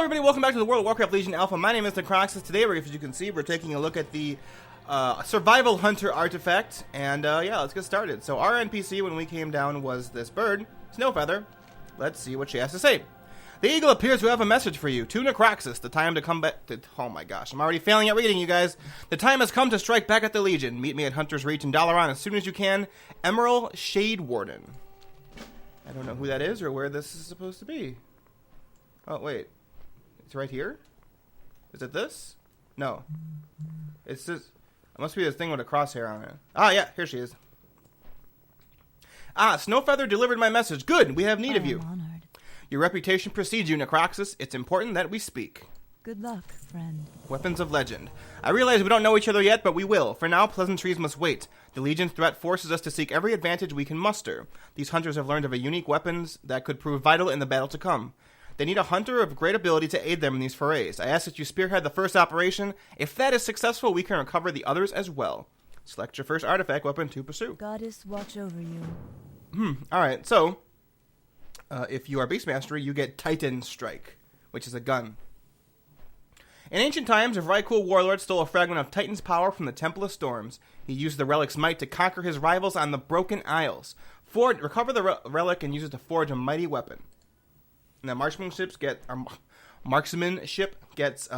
everybody, welcome back to the World of Warcraft Legion Alpha. My name is Necroxis. Today, as you can see, we're taking a look at the Survival Hunter artifact. And yeah, let's get started. So our NPC when we came down was this bird, Snowfeather. Let's see what she has to say. The eagle appears to have a message for you. To Necroxis, the time to come back to... Oh my gosh, I'm already failing at reading, you guys. The time has come to strike back at the Legion. Meet me at Hunter's Reach in Dalaran as soon as you can. Emerald Shade Warden. I don't know who that is or where this is supposed to be. Oh, wait. It's right here? Is it this? No. It's this. It must be this thing with a crosshair on it. Ah, yeah, here she is. Ah, Snowfeather delivered my message. Good, we have need of you. Honored. Your reputation precedes you, Necroxis. It's important that we speak. Good luck, friend. Weapons of legend. I realize we don't know each other yet, but we will. For now, pleasantries must wait. The Legion's threat forces us to seek every advantage we can muster. These hunters have learned of a unique weapons that could prove vital in the battle to come. They need a hunter of great ability to aid them in these forays. I ask that you spearhead the first operation. If that is successful, we can recover the others as well. Select your first artifact weapon to pursue. Goddess, watch over you. Alright, so... if you are Beast Mastery, you get Titan Strike, which is a gun. In ancient times, a Vrykul warlord stole a fragment of Titan's power from the Temple of Storms. He used the relic's might to conquer his rivals on the Broken Isles. Recover the relic and use it to forge a mighty weapon. And the marksmanship gets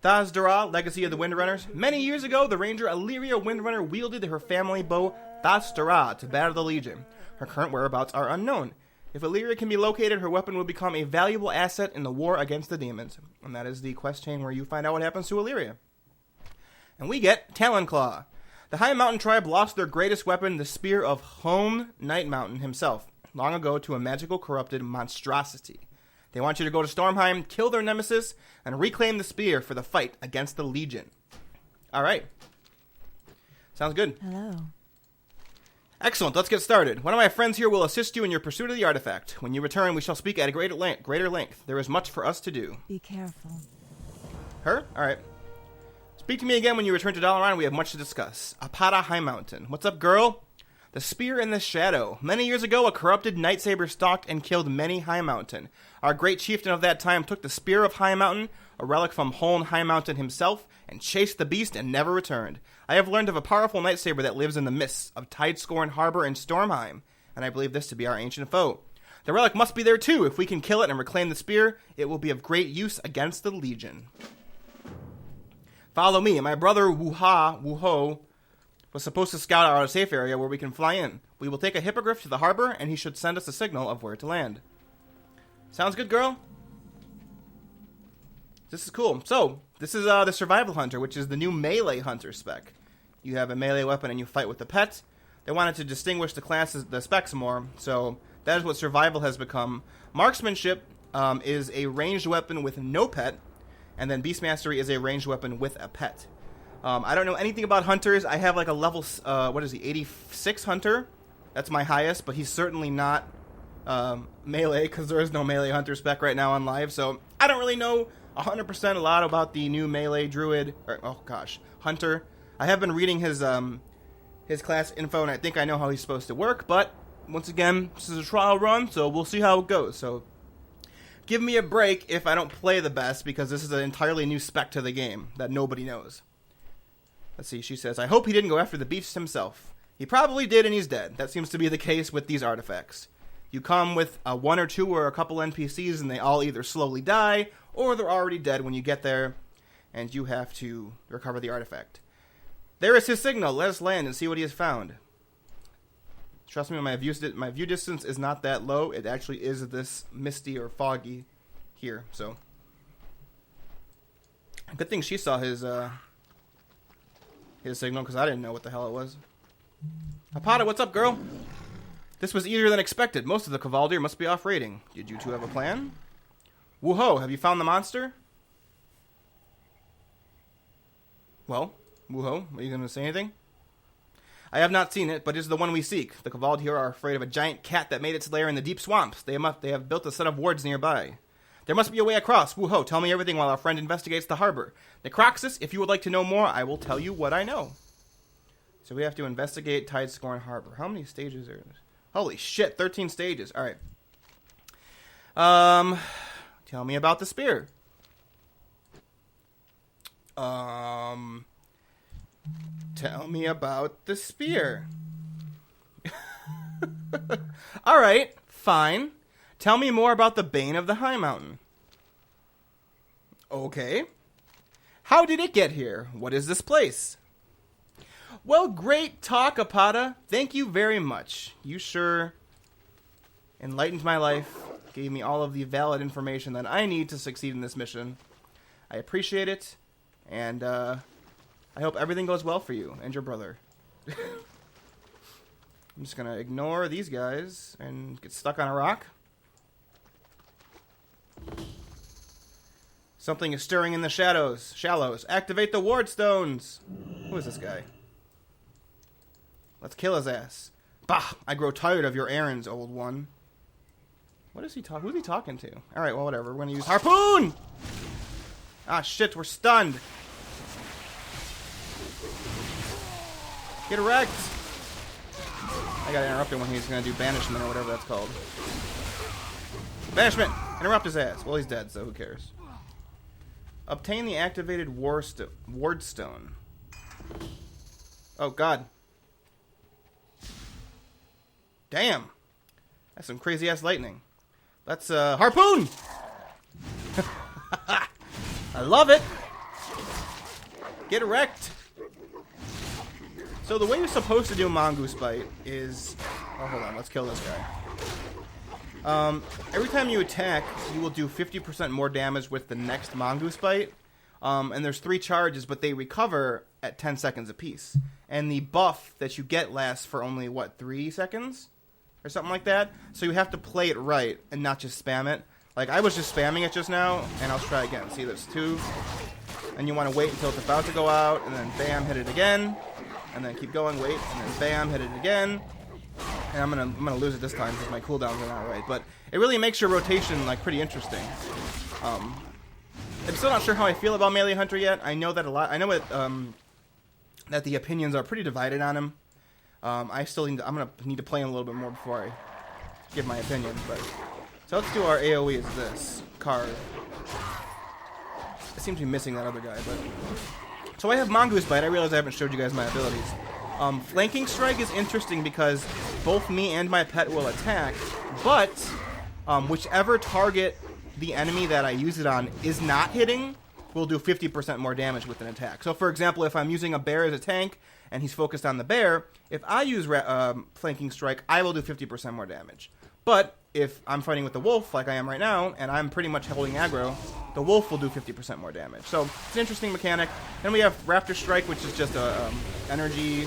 Thasdara, Legacy of the Windrunners. Many years ago, the ranger Illyria Windrunner wielded her family bow Thasdara to battle the Legion. Her current whereabouts are unknown. If Illyria can be located, her weapon will become a valuable asset in the war against the demons. And that is the quest chain where you find out what happens to Illyria. And we get Talonclaw. The High Mountain tribe lost their greatest weapon, the spear of Home Night Mountain himself, long ago to a magical corrupted monstrosity. They want you to go to Stormheim, kill their nemesis, and reclaim the spear for the fight against the Legion. Alright. Sounds good. Hello. Excellent, let's get started. One of my friends here will assist you in your pursuit of the artifact. When you return, we shall speak at a greater length. There is much for us to do. Be careful. Her? Alright. Speak to me again when you return to Dalaran. We have much to discuss. Apada High Mountain. What's up, girl? The Spear in the Shadow. Many years ago, a corrupted Nightsabter stalked and killed many High Mountain. Our great chieftain of that time took the Spear of High Mountain, a relic from Holn High Mountain himself, and chased the beast and never returned. I have learned of a powerful Nightsaber that lives in the mists of Tidecorn Harbor in Stormheim, and I believe this to be our ancient foe. The relic must be there too. If we can kill it and reclaim the spear, it will be of great use against the Legion. Follow me. My brother Wuho was supposed to scout out a safe area where we can fly in. We will take a hippogriff to the harbor, and he should send us a signal of where to land. Sounds good, girl? This is cool. So, this is the Survival Hunter, which is the new Melee Hunter spec. You have a melee weapon and you fight with the pet. They wanted to distinguish the specs more, so that is what Survival has become. Marksmanship is a ranged weapon with no pet, and then Beast Mastery is a ranged weapon with a pet. I don't know anything about hunters. I have like a level, 86 hunter. That's my highest, but he's certainly not melee, because there is no melee hunter spec right now on live, so I don't really know 100% a lot about the new melee druid, hunter. I have been reading his class info, and I think I know how he's supposed to work, but once again, this is a trial run, so we'll see how it goes. So give me a break if I don't play the best, because this is an entirely new spec to the game that nobody knows. Let's see, she says, I hope he didn't go after the beast himself. He probably did, and he's dead. That seems to be the case with these artifacts. You come with one or two or a couple NPCs, and they all either slowly die, or they're already dead when you get there, and you have to recover the artifact. There is his signal. Let us land and see what he has found. Trust me, my view distance is not that low. It actually is this misty or foggy here, so. Good thing she saw his signal, because I didn't know what the hell it was. Apada, what's up, girl? This was easier than expected. Most of the Cavaldir must be off raiding. Did you two have a plan? Wuho, have you found the monster? Well, Wuho, are you going to say anything? I have not seen it, but it is the one we seek. The Cavaldir are afraid of a giant cat that made its lair in the deep swamps. They have built a set of wards nearby. There must be a way across. Wuho, tell me everything while our friend investigates the harbor. Necroxis, if you would like to know more, I will tell you what I know. So we have to investigate Tidecorn Harbor. How many stages are there? Holy shit, 13 stages. Alright. Tell me about the spear. Tell me about the spear. Alright, fine. Tell me more about the Bane of the High Mountain. Okay. How did it get here? What is this place? Well, great talk, Apata. Thank you very much. You sure enlightened my life, gave me all of the valid information that I need to succeed in this mission. I appreciate it, and I hope everything goes well for you and your brother. I'm just going to ignore these guys and get stuck on a rock. Something is stirring in the shallows. Activate the ward stones. Who is this guy? Let's kill his ass. Bah! I grow tired of your errands, old one. What is he talking? Who's he talking to? All right, well, whatever. We're gonna use harpoon. Ah, shit! We're stunned. Get wrecked. I gotta interrupt him when he's gonna do banishment or whatever that's called. Banishment. Interrupt his ass. Well, he's dead, so who cares? Obtain the activated ward stone. Oh, God. Damn. That's some crazy-ass lightning. Let's, harpoon! I love it! Get wrecked! So the way you're supposed to do Mongoose Bite is... Oh, hold on. Let's kill this guy. Every time you attack, you will do 50% more damage with the next Mongoose Bite. And there's 3 charges, but they recover at 10 seconds apiece. And the buff that you get lasts for only, 3 seconds? Or something like that? So you have to play it right and not just spam it. Like, I was just spamming it just now, and I'll try again. See, there's 2. And you want to wait until it's about to go out, and then bam, hit it again. And then keep going, wait, and then bam, hit it again. And I'm gonna lose it this time because my cooldowns are not right. But it really makes your rotation pretty interesting. I'm still not sure how I feel about Melee Hunter yet. I know that that the opinions are pretty divided on him. I'm gonna need to play him a little bit more before I give my opinion. But so let's do our AOE as this card. I seem to be missing that other guy, but so I have Mongoose Bite. I realize I haven't showed you guys my abilities. Flanking Strike is interesting because both me and my pet will attack, but whichever target the enemy that I use it on is not hitting will do 50% more damage with an attack. So, for example, if I'm using a bear as a tank and he's focused on the bear, if I use Flanking Strike, I will do 50% more damage. But if I'm fighting with the wolf, like I am right now, and I'm pretty much holding aggro, the wolf will do 50% more damage. So it's an interesting mechanic. Then we have Raptor Strike, which is just a energy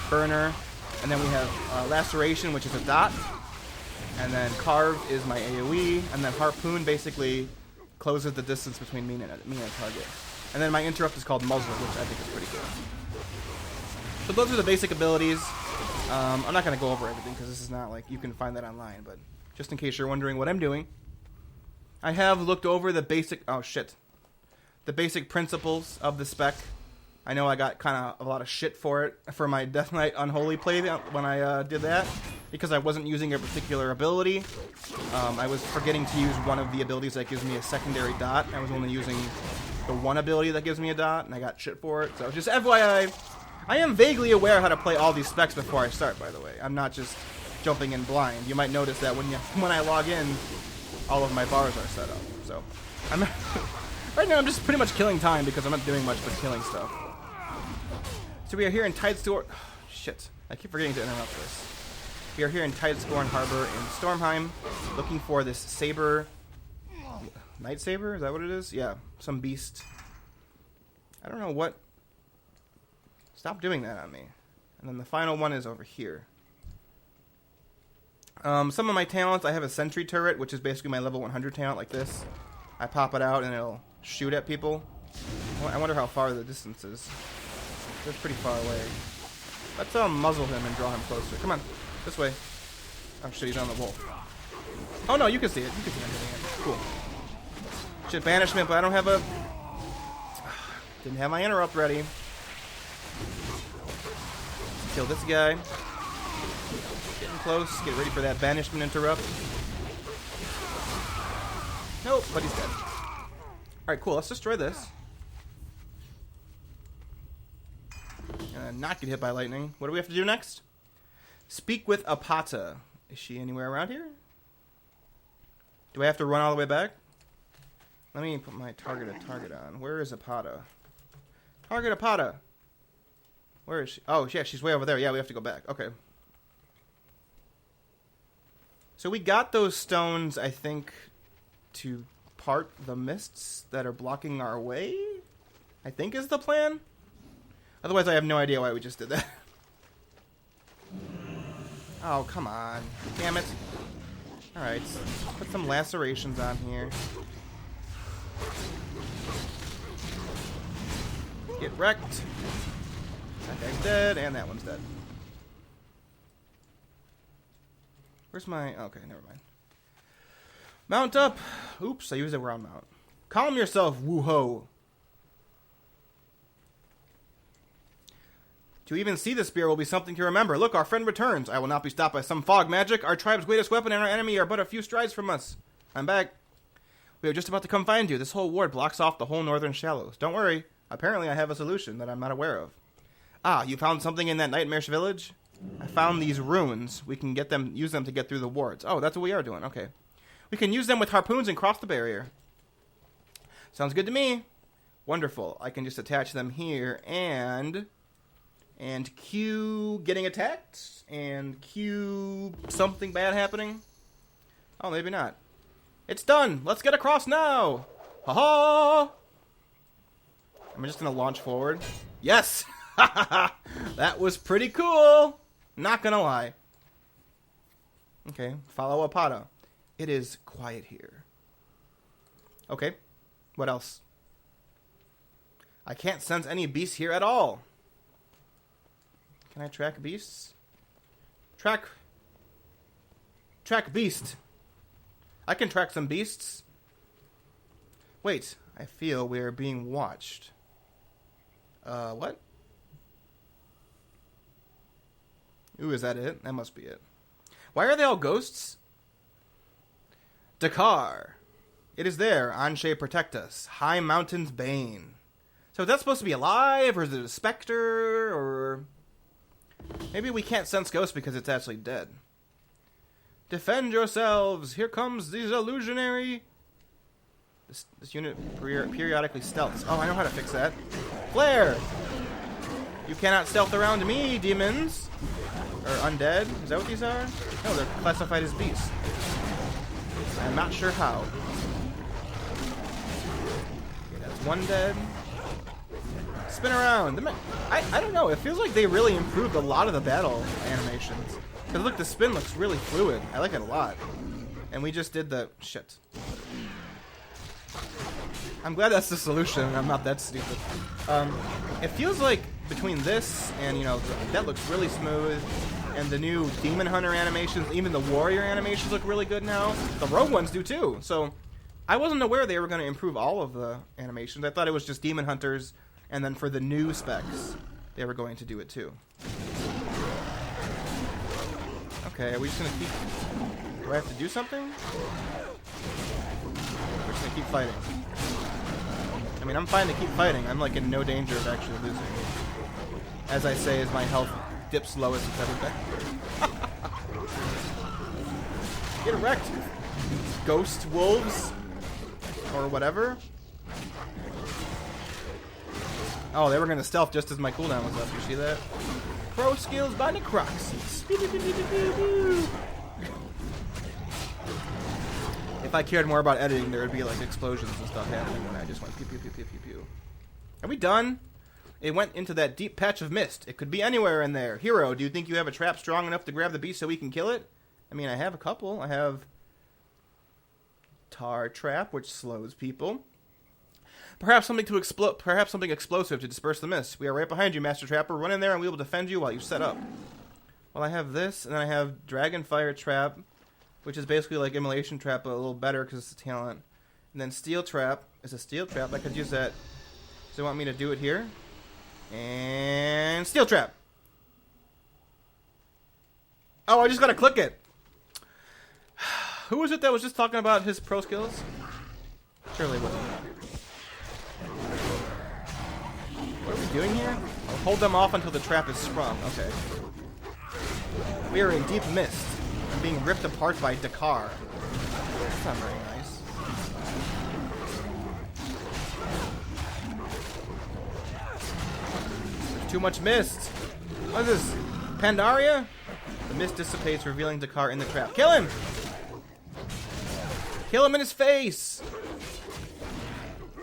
burner. And then we have Laceration, which is a dot. And then Carve is my AoE. And then Harpoon basically closes the distance between me and a target. And then my interrupt is called Muzzle, which I think is pretty good. So those are the basic abilities. I'm not going to go over everything because this is not like you can find that online, but just in case you're wondering what I'm doing, I have looked over the basic principles of the spec. I know I got kind of a lot of shit for it for my Death Knight Unholy play when I did that because I wasn't using a particular ability. I was forgetting to use one of the abilities that gives me a secondary dot. I was only using the one ability that gives me a dot, and I got shit for it. So just FYI, I am vaguely aware how to play all these specs before I start, by the way. I'm not just jumping in blind. You might notice that when I log in, all of my bars are set up. So right now I'm just pretty much killing time because I'm not doing much but killing stuff. So we are here in Tidecorn... Oh, shit. I keep forgetting to interrupt this. We are here in Tidecorn Harbor in Stormheim, looking for this saber... Nightsaber? Is that what it is? Yeah, some beast. I don't know what... Stop doing that on me. And then the final one is over here. Some of my talents, I have a sentry turret, which is basically my level 100 talent, like this. I pop it out and it'll shoot at people. I wonder how far the distance is. It's pretty far away. Let's muzzle him and draw him closer. Come on, this way. Oh shit, he's on the wolf. Oh no, you can see it. You can see him hitting it. Cool. Shit, banishment, but I don't have a... Didn't have my interrupt ready. Kill this guy. Getting close. Get ready for that banishment interrupt. Nope, but he's dead. Alright, cool. Let's destroy this. Not get hit by lightning. What do we have to do next? Speak with Apata. Is she anywhere around here? Do I have to run all the way back? Let me put my target on. Where is Apata? Target Apata. Where is she? Oh, yeah, she's way over there. Yeah, we have to go back. Okay. So we got those stones, I think, to part the mists that are blocking our way, I think is the plan. Otherwise, I have no idea why we just did that. Oh, come on. Damn it. Alright, put some lacerations on here. Get wrecked. That guy's dead, and that one's dead. Where's my... Okay, never mind. Mount up. Oops, I used the wrong mount. Calm yourself, woo-ho. To even see the spear will be something to remember. Look, our friend returns. I will not be stopped by some fog magic. Our tribe's greatest weapon and our enemy are but a few strides from us. I'm back. We were just about to come find you. This whole ward blocks off the whole northern shallows. Don't worry. Apparently I have a solution that I'm not aware of. Ah, you found something in that nightmarish village? I found these runes. We can use them to get through the wards. Oh, that's what we are doing. Okay. We can use them with harpoons and cross the barrier. Sounds good to me. Wonderful. I can just attach them here and cue getting attacked and cue something bad happening. Oh, maybe not. It's done. Let's get across now. Ha-ha! I'm just going to launch forward. Yes! That was pretty cool. Not going to lie. Okay, follow Apata. It is quiet here. Okay, what else? I can't sense any beasts here at all. Can I track beasts? Track beast. I can track some beasts. Wait, I feel we are being watched. What? Ooh, is that it? That must be it. Why are they all ghosts? Dakar. It is there. Anshe, protect us. High Mountain's Bane. So is that supposed to be alive, or is it a specter, or... Maybe we can't sense ghosts because it's actually dead. Defend yourselves! Here comes these illusionary... This unit periodically stealths. Oh, I know how to fix that. Flare! You cannot stealth around me, demons! Or undead? Is that what these are? No, they're classified as beasts. I'm not sure how. Okay, that's one dead. Spin around. I don't know. It feels like they really improved a lot of the battle animations. Because look, the spin looks really fluid. I like it a lot. And we just did the... Shit. I'm glad that's the solution. I'm not that stupid. It feels like between this and, you know, that looks really smooth. And the new Demon Hunter animations, even the Warrior animations look really good now. The Rogue ones do too. So I wasn't aware they were going to improve all of the animations. I thought it was just Demon Hunters, and then for the new specs, they were going to do it too. Okay, are we just going to keep... Do I have to do something? We're just going to keep fighting. I mean, I'm fine to keep fighting. I'm like in no danger of actually losing. As I say, as my health dips lowest it's ever been. Get wrecked, ghost wolves, or whatever. Oh, they were gonna stealth just as my cooldown was up. You see that? Pro skills by Necroxis. If I cared more about editing, there would be like explosions and stuff happening when I just went pew pew pew pew pew pew. Are we done? It went into that deep patch of mist. It could be anywhere in there. Hero, do you think you have a trap strong enough to grab the beast so we can kill it? I mean, I have a couple. I have Tar Trap, which slows people. Perhaps something explosive to disperse the mist. We are right behind you, Master Trapper. Run in there and we will defend you while you set up. Well, I have this, and then I have Dragon Fire Trap, which is basically like Immolation Trap, but a little better because it's a talent. And then Steel Trap is a Steel Trap. I could use that. Does it want me to do it here? And Steel Trap. Oh, I just gotta click it. Who was it that was just talking about his pro skills? Surely wouldn't. What are we doing here? I'll hold them off until the trap is sprung. Okay. We are in deep mist. I'm being ripped apart by Dakar. That's not very nice. There's too much mist. What is this? Pandaria? The mist dissipates, revealing Dakar in the trap. Kill him! Kill him in his face!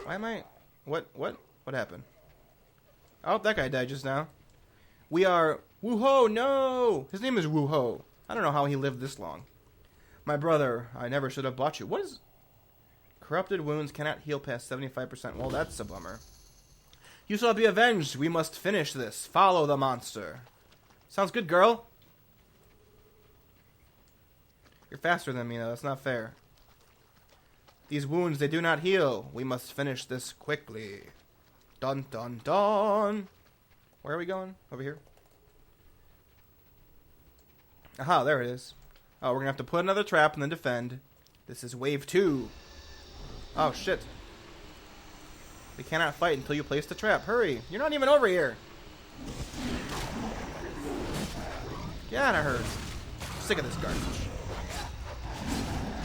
Why am I... What happened? Oh, that guy died just now. We are... Woo-ho, no! His name is Woo-ho. I don't know how he lived this long. My brother, I never should have bought you. What is... Corrupted wounds cannot heal past 75%. Well, that's a bummer. You shall be avenged. We must finish this. Follow the monster. Sounds good, girl. You're faster than me, though. That's not fair. These wounds, they do not heal. We must finish this quickly. Dun, dun, dun. Where are we going? Over here? Aha, there it is. Oh, we're going to have to put another trap and then defend. This is wave 2. Oh, shit. We cannot fight until you place the trap. Hurry. You're not even over here. Get out of her. I'm sick of this garbage.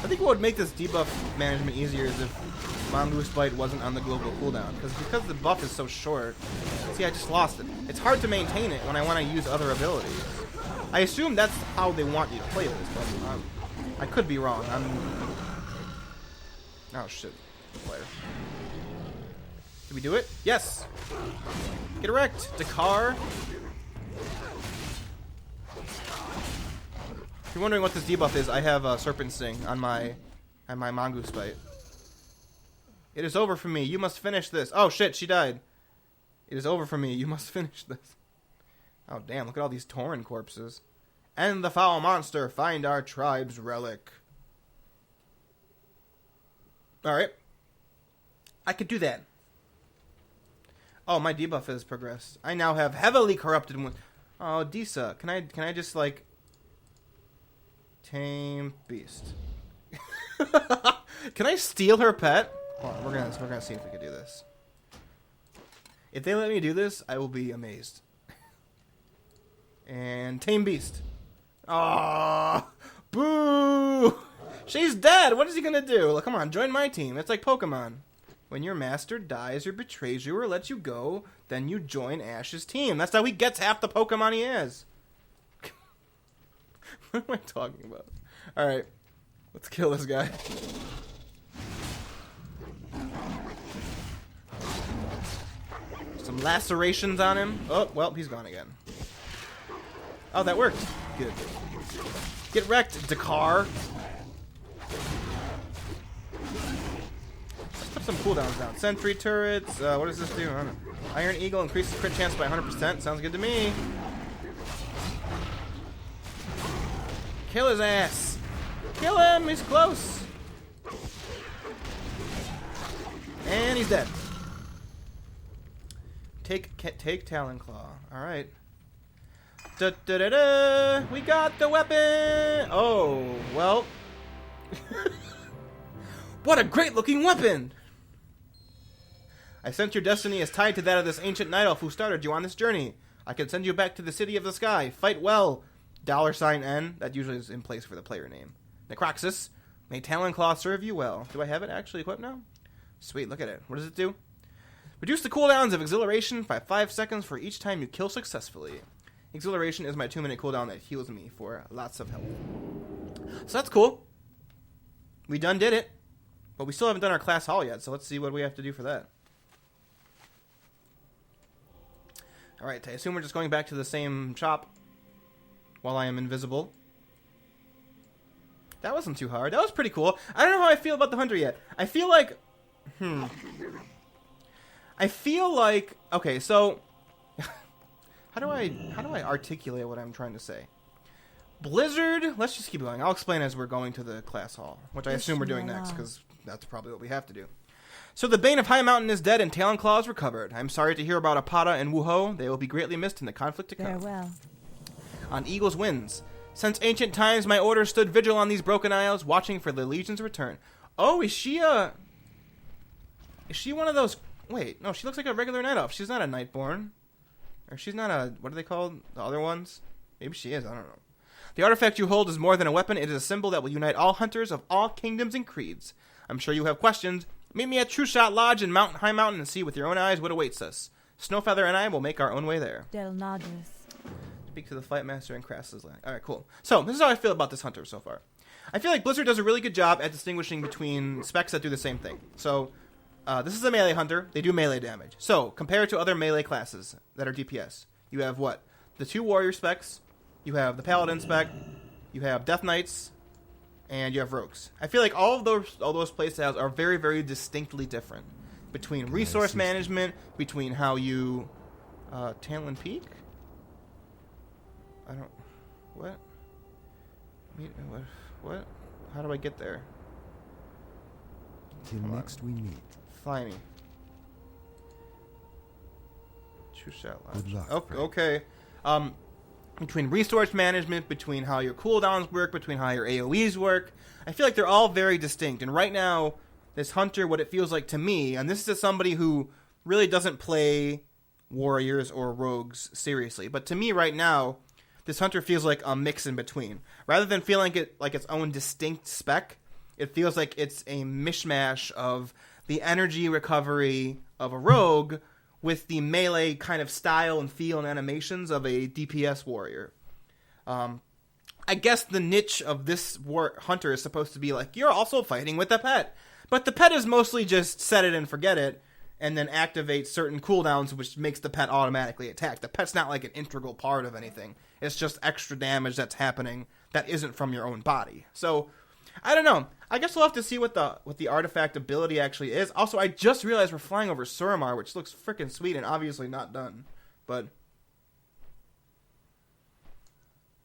I think what would make this debuff management easier is if Mongoose Bite wasn't on the global cooldown. Because the buff is so short. See, I just lost it. It's hard to maintain it when I want to use other abilities. I assume that's how they want you to play this, but I could be wrong. Oh, shit. Player. Did we do it? Yes! Get wrecked, Dakar! If you're wondering what this debuff is, I have Serpent Sting on my Mongoose Bite. It is over for me. You must finish this. Oh shit, she died. It is over for me. You must finish this. Oh damn, look at all these Tauren corpses. End the foul monster. Find our tribe's relic. Alright. I could do that. Oh, my debuff has progressed. I now have heavily corrupted wounds. Oh, Disa, can I just like tame beast? Can I steal her pet? Hold on, we're gonna see if we can do this. If they let me do this, I will be amazed. And tame beast. Ah, boo! She's dead. What is he gonna do? Like, come on, join my team. It's like Pokemon. When your master dies or betrays you or lets you go, then you join Ash's team. That's how he gets half the Pokemon he has. What am I talking about? Alright. Let's kill this guy. Some lacerations on him. Oh, well, he's gone again. Oh, that worked. Good. Get wrecked, Dakar. Put some cooldowns down. Sentry turrets. What does this do? I don't know. Iron Eagle increases crit chance by 100%. Sounds good to me. Kill his ass. Kill him. He's close. And he's dead. Take Talonclaw. All right. Da da da da. We got the weapon. Oh well. What a great looking weapon. I sense your destiny is tied to that of this ancient night elf who started you on this journey. I can send you back to the city of the sky. Fight well. $N. That usually is in place for the player name. Necroxis. May Talonclaw serve you well. Do I have it actually equipped now? Sweet, look at it. What does it do? Reduce the cooldowns of Exhilaration by 5 seconds for each time you kill successfully. Exhilaration is my 2-minute cooldown that heals me for lots of health. So that's cool. We done did it. But we still haven't done our class hall yet, so let's see what we have to do for that. Alright, I assume we're just going back to the same shop while I am invisible. That wasn't too hard. That was pretty cool. I don't know how I feel about the hunter yet. I feel like... Okay, so... How do I articulate what I'm trying to say? Blizzard... Let's just keep going. I'll explain as we're going to the class hall, which I assume we're doing next, because that's probably what we have to do. So the Bane of High Mountain is dead and Talonclaw is recovered. I'm sorry to hear about Apata and Woo-Ho. They will be greatly missed in the conflict to come. Farewell. On Eagle's winds. Since ancient times, my order stood vigil on these broken isles, watching for the Legion's return. Oh, is she Is she one of those... Wait, no, she looks like a regular Night Elf. She's not a Nightborn. Or she's not a... What are they called? The other ones? Maybe she is. I don't know. The artifact you hold is more than a weapon. It is a symbol that will unite all hunters of all kingdoms and creeds. I'm sure you have questions. Meet me at True Shot Lodge in High Mountain and see with your own eyes what awaits us. Snowfeather and I will make our own way there. Del Nadris. Speak to the Flight Master in Crass's land. Alright, cool. So, this is how I feel about this hunter so far. I feel like Blizzard does a really good job at distinguishing between specs that do the same thing. So, this is a melee hunter. They do melee damage. So, compared to other melee classes that are DPS, you have what? The 2 warrior specs, you have the paladin spec, you have death knights, and you have rogues. I feel like all those playstyles are very, very distinctly different. Between resource management, between how you... Talon Peak? I don't... What? What? How do I get there? Till next we meet. Fly me. True Shot Lodge. Good luck. Okay. Between resource management, between how your cooldowns work, between how your AoEs work, I feel like they're all very distinct. And right now, this hunter, what it feels like to me, and this is somebody who really doesn't play warriors or rogues seriously, but to me right now, this hunter feels like a mix in between. Rather than feeling it like its own distinct spec, it feels like it's a mishmash of the energy recovery of a rogue with the melee kind of style and feel and animations of a DPS warrior. I guess the niche of this hunter is supposed to be like, you're also fighting with the pet. But the pet is mostly just set it and forget it, and then activate certain cooldowns, which makes the pet automatically attack. The pet's not like an integral part of anything. It's just extra damage that's happening that isn't from your own body. So, I don't know. I guess we'll have to see what the artifact ability actually is. Also, I just realized we're flying over Suramar, which looks freaking sweet and obviously not done. But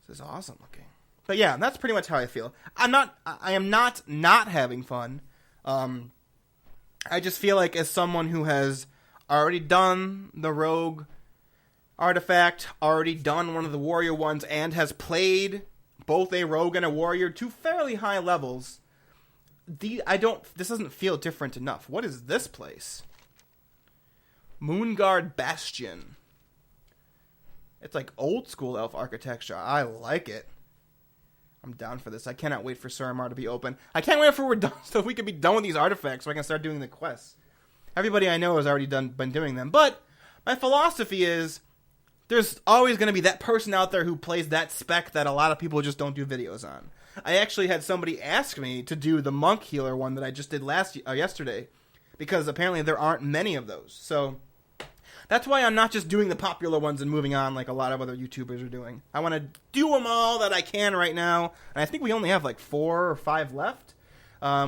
this is awesome looking. But yeah, that's pretty much how I feel. I am not having fun. I just feel like as someone who has already done the rogue artifact, already done one of the warrior ones, and has played both a rogue and a warrior to fairly high levels, this doesn't feel different enough. What is this place? Moonguard Bastion. It's like old school elf architecture. I like it. I'm down for this. I cannot wait for Suramar to be open. I can't wait for we're done so we can be done with these artifacts so I can start doing the quests. Everybody I know has already been doing them. But my philosophy is there's always going to be that person out there who plays that spec that a lot of people just don't do videos on. I actually had somebody ask me to do the monk healer one that I just did yesterday, because apparently there aren't many of those. So that's why I'm not just doing the popular ones and moving on like a lot of other YouTubers are doing. I want to do them all that I can right now, and I think we only have like 4 or 5 left.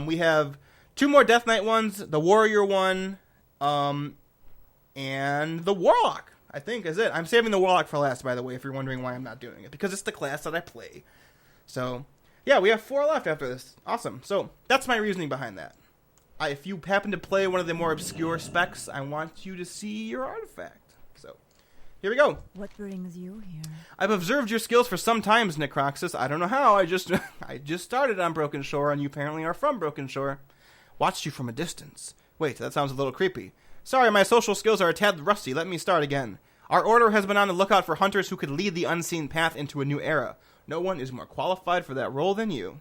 We have 2 more Death Knight ones, the Warrior one, and the Warlock, I think, is it. I'm saving the Warlock for last, by the way, if you're wondering why I'm not doing it, because it's the class that I play. So, yeah, we have 4 left after this. Awesome. So, that's my reasoning behind that. If you happen to play one of the more obscure specs, I want you to see your artifact. So, here we go. What brings you here? I've observed your skills for some times, Necroxis. I don't know how. I just started on Broken Shore, and you apparently are from Broken Shore. Watched you from a distance. Wait, that sounds a little creepy. Sorry, my social skills are a tad rusty. Let me start again. Our order has been on the lookout for hunters who could lead the unseen path into a new era. No one is more qualified for that role than you.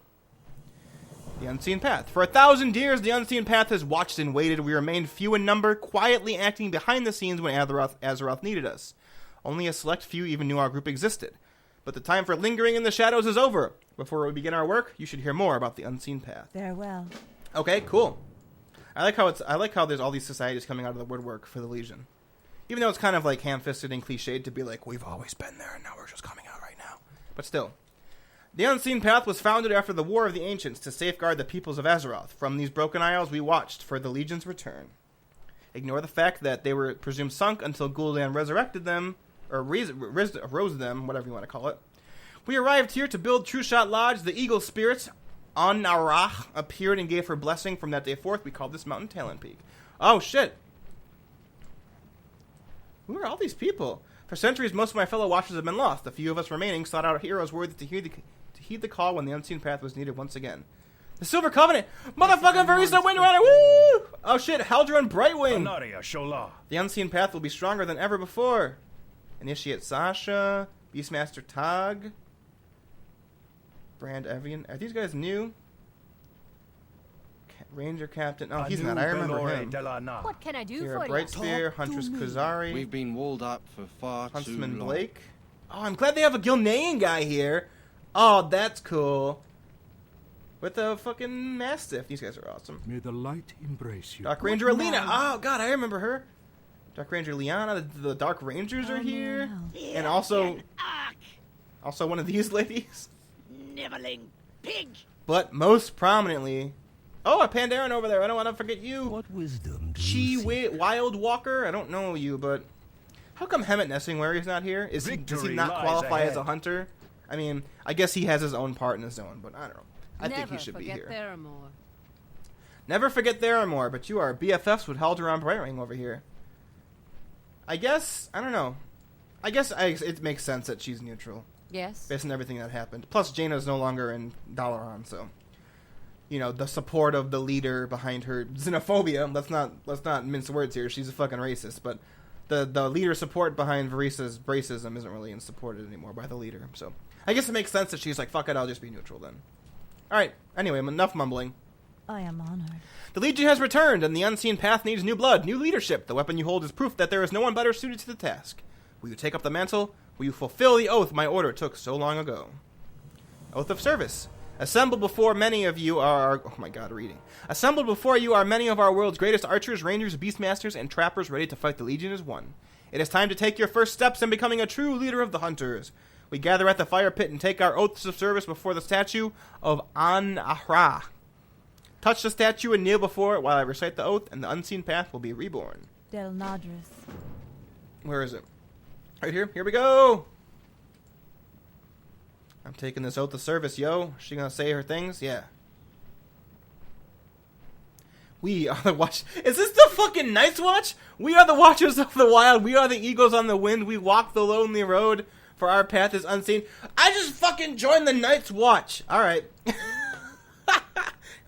The Unseen Path. For 1,000 years, the Unseen Path has watched and waited. We remained few in number, quietly acting behind the scenes when Azeroth needed us. Only a select few even knew our group existed. But the time for lingering in the shadows is over. Before we begin our work, you should hear more about the Unseen Path. Farewell. Okay, cool. I like how there's all these societies coming out of the woodwork for the Legion. Even though it's kind of like ham-fisted and cliched to be like, we've always been there and now we're just coming out right now. But still. The Unseen Path was founded after the War of the Ancients to safeguard the peoples of Azeroth. From these broken isles, we watched for the Legion's return. Ignore the fact that they were presumed sunk until Gul'dan resurrected them, or rose them, whatever you want to call it. We arrived here to build True Shot Lodge. The Eagle Spirits, An-Narach, appeared and gave her blessing. From that day forth, we called this mountain Talon Peak. Oh, shit. Who are all these people? For centuries, most of my fellow watchers have been lost. The few of us remaining sought out heroes worthy to heed the call when the Unseen Path was needed once again. The Silver Covenant! Motherfucking Varisa Wind Rider! Woo! Oh shit, Haldron Brightwing! The Unseen Path will be stronger than ever before. Initiate Sasha, Beastmaster Tog, Brand Evian. Are these guys new? Ranger Captain. Oh, he's not. I remember him. What can I do Here, for Bright you? Spear, Huntress Kuzari. We've been walled up for far too Huntsman long. Blake. Oh, I'm glad they have a Gilnean guy here. Oh, that's cool. With a fucking Mastiff. These guys are awesome. May the light embrace you. Dark Ranger Alina. Oh, God, I remember her. Dark Ranger Liana. The Dark Rangers are here. And also one of these ladies. Nibbling pig. But most prominently... Oh, a Pandaren over there. I don't want to forget you. What wisdom do Chi you seek? Wild Walker. I don't know you, but how come Hemet Nessingwary's not here? Does he not qualify as a hunter? I mean, I guess he has his own part in his own, but I don't know. I think he should be here. Never forget Theramore, but you are BFFs with Haldron Brightwing over here. I guess, I don't know. I guess it makes sense that she's neutral. Yes. Based on everything that happened. Plus, Jaina's no longer in Dalaran, so... You know, the support of the leader behind her xenophobia. Let's not mince words here. She's a fucking racist, but the leader support behind Varisa's racism isn't really supported anymore by the leader. So I guess it makes sense that she's like, fuck it, I'll just be neutral then. All right. Anyway, enough mumbling. I am honored. The Legion has returned, and the Unseen Path needs new blood, new leadership. The weapon you hold is proof that there is no one better suited to the task. Will you take up the mantle? Will you fulfill the oath my order took so long ago? Oath of service. Assembled before many of you are... Oh my god, reading. Assembled before you are many of our world's greatest archers, rangers, beastmasters, and trappers ready to fight the Legion as one. It is time to take your first steps in becoming a true leader of the hunters. We gather at the fire pit and take our oaths of service before the statue of An-Ahra. Touch the statue and kneel before it while I recite the oath, and the Unseen Path will be reborn. Del Nadris. Where is it? Right here. Here we go! I'm taking this oath of service, yo. Is she gonna say her things? Yeah. We are the watch. Is this the fucking Night's Watch? We are the watchers of the wild. We are the eagles on the wind. We walk the lonely road, for our path is unseen. I just fucking joined the Night's Watch. Alright.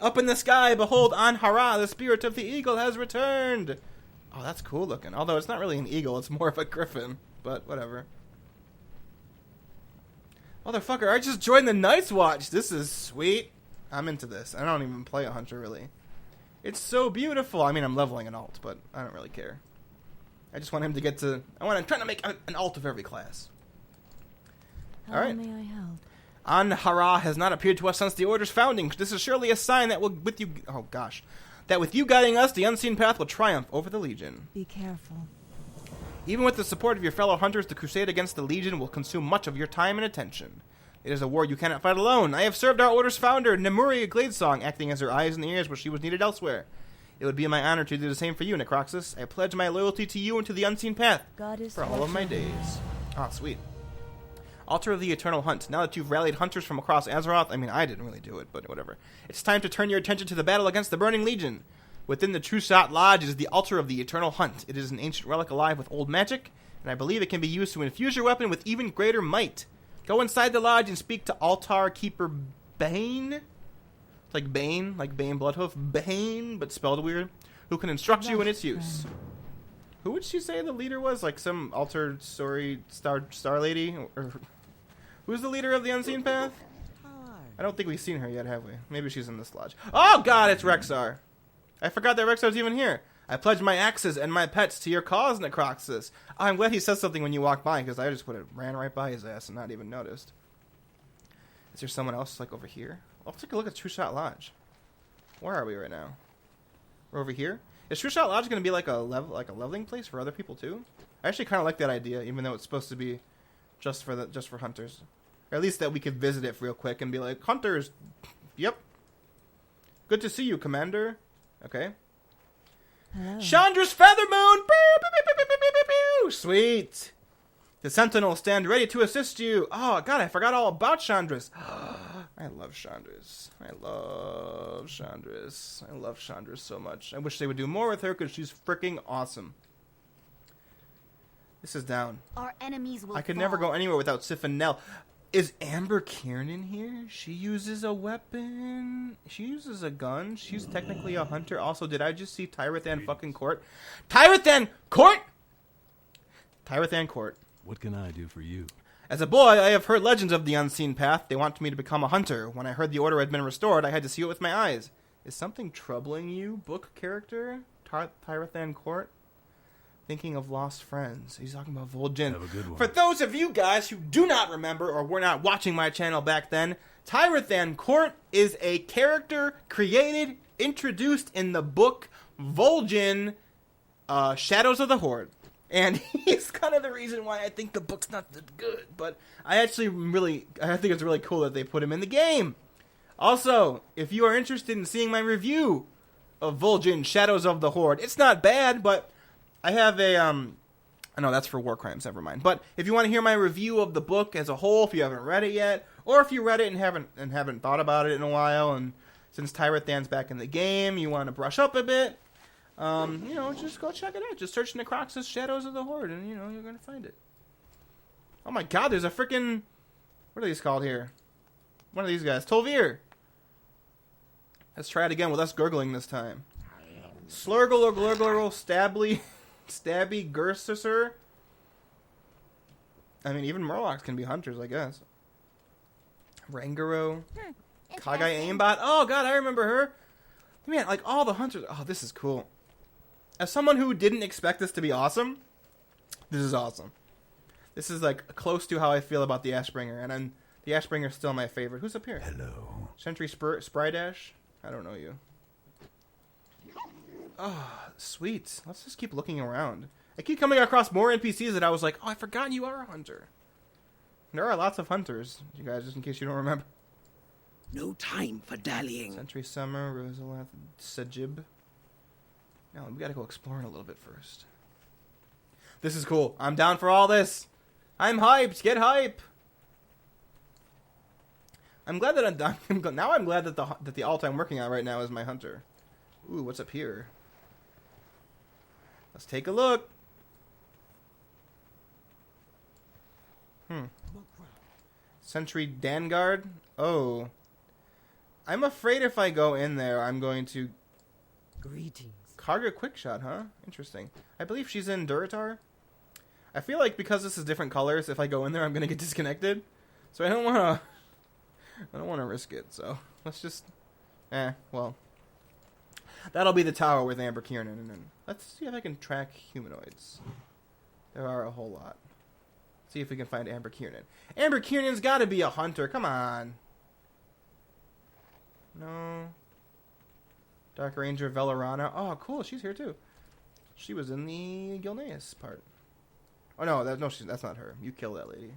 Up in the sky, behold, An-Hara, the spirit of the eagle, has returned. Oh, that's cool looking. Although it's not really an eagle, it's more of a griffin. But whatever. Motherfucker, I just joined the Night's Watch. This is sweet. I'm into this. I don't even play a hunter, really. It's so beautiful. I mean, I'm leveling an alt, but I don't really care. I just want him to get to... I'm trying to make an alt of every class. How Alright. may I help? An-Hara has not appeared to us since the Order's founding. This is surely a sign that with you guiding us, the Unseen Path will triumph over the Legion. Be careful. Even with the support of your fellow hunters, the crusade against the Legion will consume much of your time and attention. It is a war you cannot fight alone. I have served our Order's founder, Nemuria Gladesong, acting as her eyes and ears where she was needed elsewhere. It would be my honor to do the same for you, Necroxis. I pledge my loyalty to you and to the Unseen Path God is for all of my days. Ah, sweet. Altar of the Eternal Hunt. Now that you've rallied hunters from across Azeroth, I mean, I didn't really do it, but whatever. It's time to turn your attention to the battle against the Burning Legion. Within the True Shot Lodge is the Altar of the Eternal Hunt. It is an ancient relic alive with old magic, and I believe it can be used to infuse your weapon with even greater might. Go inside the lodge and speak to Altar Keeper Bane. It's like Bane Bloodhoof. Bane, but spelled weird. Who can instruct you in its use. Who would she say the leader was? Like some Altar Star Lady? Or who's the leader of the Unseen Path? I don't think we've seen her yet, have we? Maybe she's in this lodge. Oh god, it's Rexar. I forgot that Rexar's even here. I pledge my axes and my pets to your cause, Necroxis. I'm glad he says something when you walk by, because I just would have ran right by his ass and not even noticed. Is there someone else, like, over here? Let's take a look at True Shot Lodge. Where are we right now? We're over here? Is True Shot Lodge going to be like a leveling place for other people, too? I actually kind of like that idea, even though it's supposed to be just for hunters. Or at least that we could visit it real quick and be like, hunters! Yep. Good to see you, Commander. Okay. Hello. Chandra's Feathermoon! Sweet! The Sentinels stand ready to assist you. Oh, God, I forgot all about Chandra's. I love Chandra's. I love Chandra's so much. I wish they would do more with her because she's freaking awesome. This is down. Our enemies will I could never go anywhere without Sif and Nell. Is Amber Kiernan here? She uses a weapon. She uses a gun. She's technically a hunter. Also, did I just see Tyrathan fucking Court? Tyrathan Court! Tyrathan Court. What can I do for you? As a boy, I have heard legends of the unseen path. They want me to become a hunter. When I heard the order had been restored, I had to see it with my eyes. Is something troubling you, book character? Tyrathan Court? Thinking of lost friends. He's talking about Vol'jin. Have a good one. For those of you guys who do not remember or were not watching my channel back then, Tyrathan Court is a character created, introduced in the book Vol'jin, Shadows of the Horde. And he's kind of the reason why I think the book's not that good. But I think it's really cool that they put him in the game. Also, if you are interested in seeing my review of Vol'jin, Shadows of the Horde, it's not bad, but I have a, no, that's for war crimes, never mind. But if you want to hear my review of the book as a whole, if you haven't read it yet, or if you read it and haven't thought about it in a while, and since Tyrathan's back in the game, you want to brush up a bit, just go check it out. Just search Necroxis, Shadows of the Horde, and, you're going to find it. Oh my god, there's a freaking, what are these called here? One of these guys, Tolvir. Let's try it again with us gurgling this time. Slurgle or glurgle, stabby Gursuser. I mean, even Murlocs can be hunters, I guess. Rangaro. Kagai Aimbot. Oh, God, I remember her. Man, like, all the hunters. Oh, this is cool. As someone who didn't expect this to be awesome, this is awesome. This is, like, close to how I feel about the Ashbringer, and the Ashbringer's still my favorite. Who's up here? Hello. Sentry Sprydash? I don't know you. Oh, sweet. Let's just keep looking around. I keep coming across more NPCs that I was like, oh, I forgot you are a hunter. And there are lots of hunters, you guys, just in case you don't remember. No time for dallying. Sentry Summer, Rosalath, Sajib. Now, we gotta go exploring a little bit first. This is cool. I'm down for all this. I'm hyped. Get hype. I'm glad that I'm done. Now I'm glad that the alt I'm working on right now is my hunter. Ooh, what's up here? Let's take a look. Sentry Dangard. Oh. I'm afraid if I go in there, I'm going to... Greetings. Karga Quickshot, huh? Interesting. I believe she's in Duratar. I feel like because this is different colors, if I go in there, I'm going to get disconnected. So I don't want to risk it. So let's just... well. That'll be the tower with Amber Kiernan. And then let's see if I can track humanoids. There are a whole lot. See if we can find Amber Kiernan. Amber Kiernan's got to be a hunter. Come on. No. Dark Ranger Val'Sharah. Oh, cool. She's here too. She was in the Gilneas part. Oh no, that's not her. You killed that lady.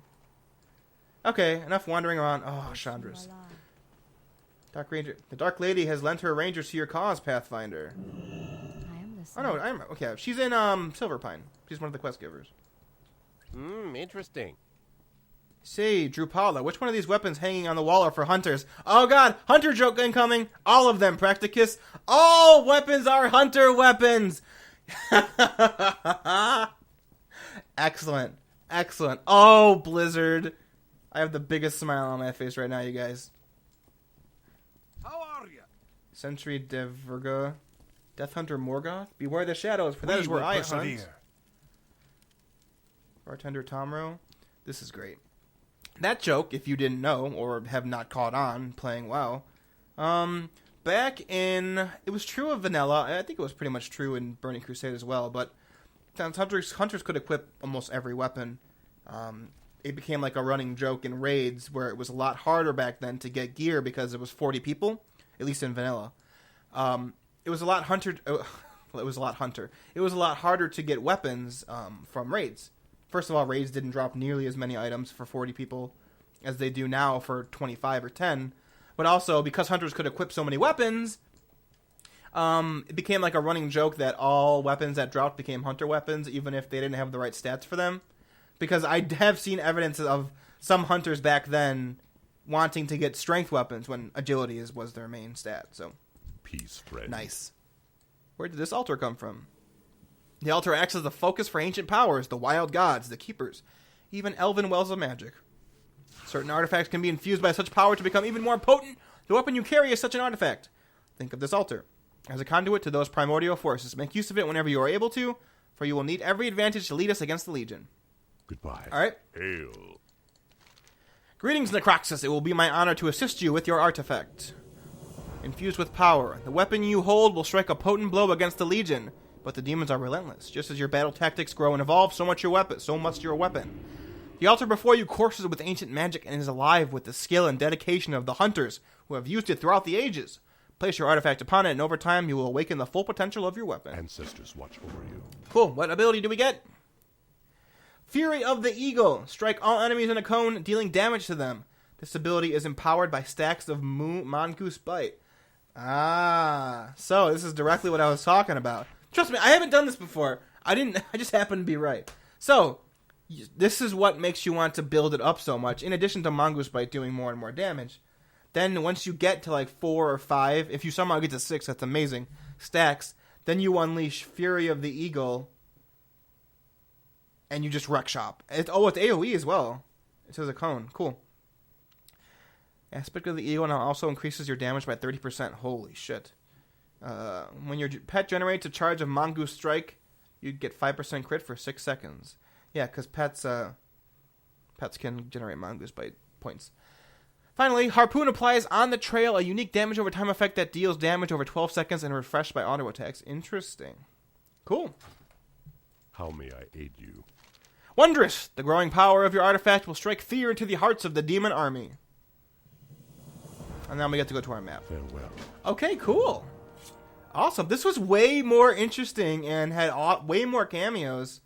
Okay, enough wandering around. Oh, Chandra's. Dark Ranger. The Dark Lady has lent her rangers to your cause, Pathfinder. I am Oh listening. no, okay. She's in Silverpine. She's one of the quest givers. Interesting. Say, Drupala, which one of these weapons hanging on the wall are for hunters? Oh god, hunter joke incoming. All of them, Practicus. All weapons are hunter weapons. Excellent. Excellent. Oh, Blizzard. I have the biggest smile on my face right now, you guys. How are you? Sentry Deverga. Death Hunter Morgoth. Beware the shadows, for that is where I hunt. Bartender Tomro. This is great. That joke, if you didn't know or have not caught on playing WoW, back in... It was true of Vanilla. I think it was pretty much true in Burning Crusade as well, but hunters could equip almost every weapon. It became like a running joke in raids where it was a lot harder back then to get gear because it was 40 people, at least in Vanilla. It was a lot It was a lot harder to get weapons from raids. First of all, raids didn't drop nearly as many items for 40 people as they do now for 25 or 10. But also, because hunters could equip so many weapons, it became like a running joke that all weapons that dropped became hunter weapons, even if they didn't have the right stats for them. Because I have seen evidence of some hunters back then wanting to get strength weapons when agility was their main stat. So, Peace, friend. nice. Where did this altar come from? The altar acts as the focus for ancient powers, the wild gods, the keepers, even elven wells of magic. Certain artifacts can be infused by such power to become even more potent. The weapon you carry is such an artifact. Think of this altar as a conduit to those primordial forces. Make use of it whenever you are able to, for you will need every advantage to lead us against the Legion. Goodbye. All right. Hail. Greetings, Necroxis. It will be my honor to assist you with your artifact. Infused with power, the weapon you hold will strike a potent blow against the Legion, but the demons are relentless. Just as your battle tactics grow and evolve, so much your weapon. The altar before you courses with ancient magic and is alive with the skill and dedication of the hunters who have used it throughout the ages. Place your artifact upon it, and over time you will awaken the full potential of your weapon. Ancestors watch over you. Cool. What ability do we get? Fury of the Eagle. Strike all enemies in a cone, dealing damage to them. This ability is empowered by stacks of Mongoose Bite. So this is directly what I was talking about. Trust me, I haven't done this before. I just happened to be right. So, this is what makes you want to build it up so much, in addition to Mongoose Bite doing more and more damage. Then once you get to like 4 or 5, if you somehow get to 6, that's amazing, stacks, then you unleash Fury of the Eagle, and you just wreck shop. It's AoE as well. It says a cone. Cool. Aspect of the Eagle now also increases your damage by 30%. Holy shit. When your pet generates a charge of Mongoose Strike, you get 5% crit for 6 seconds. Yeah, because pets can generate Mongoose Bite points. Finally, Harpoon applies on the trail a unique damage over time effect that deals damage over 12 seconds and refreshed by auto attacks. Interesting. Cool. How may I aid you? Wondrous! The growing power of your artifact will strike fear into the hearts of the demon army. And now we get to go to our map. Farewell. Okay, cool. Awesome. This was way more interesting and had way more cameos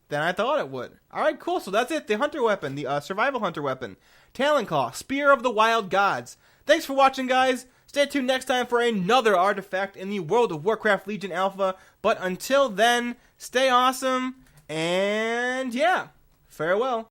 than I thought it would. Alright, cool. So that's it. The hunter weapon. The survival hunter weapon. Talonclaw. Spear of the Wild Gods. Thanks for watching, guys. Stay tuned next time for another artifact in the World of Warcraft Legion Alpha. But until then, stay awesome. And yeah, farewell.